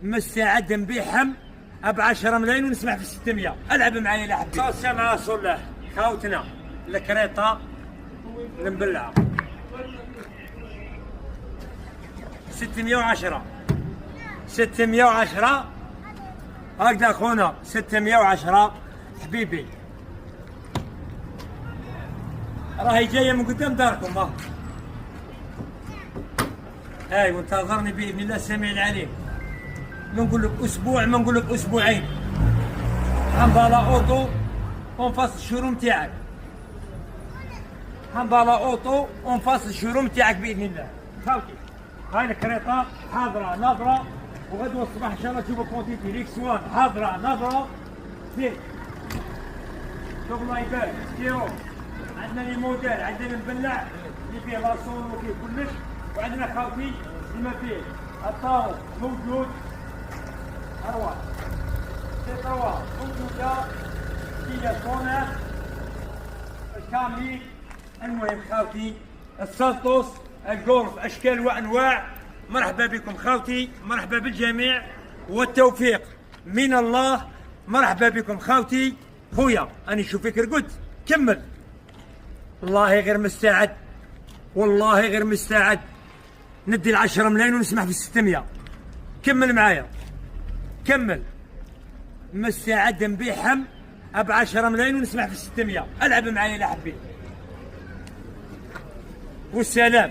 مستعد نبيعهم ب 10 ملايين ونسمح في 600. العب معايا يا حبيبي. خاصة مع صلح خاوتنا الكريطة المبلعة 610 610 هكذا خونا 610 حبيبي. راهي جايه من قدام داركم ها. اي وانتظرني باذن الله السميع العليم. ما نقول لك اسبوع، ما نقول لك اسبوعين. حنظله اوطو ونفصل الشروم تاعك. حنظله اوطو ونفصل الشروم تاعك باذن الله. خاوتي هاي الكريطه حاضره نظره، وغدوه الصباح ان شاء الله تشوفوا كونتيتي ليكس وان حاضره نظره. زين شوف الله يبارك ستيرو. عندنا لي موديل، عندنا المبلع اللي فيه لاصون وفيه كلش، وعندنا خاوتي اللي ما فيه الطاوس موجود. اروح سي تروا موجوده هي صونات كاملين. المهم خاوتي السلطوس الجولف اشكال وانواع. مرحبا بكم خاوتي، مرحبا بالجميع والتوفيق من الله. مرحبا بكم خاوتي. خويا اني نشوفك رقد كمل. والله غير مستعد، والله غير مستعد ندي 10 ملايين ونسمح في 600. كمل معايا كمل. مستعد نبيعهم ب 10 ملايين ونسمح في 600. العب معايا يا حبيبي والسلام.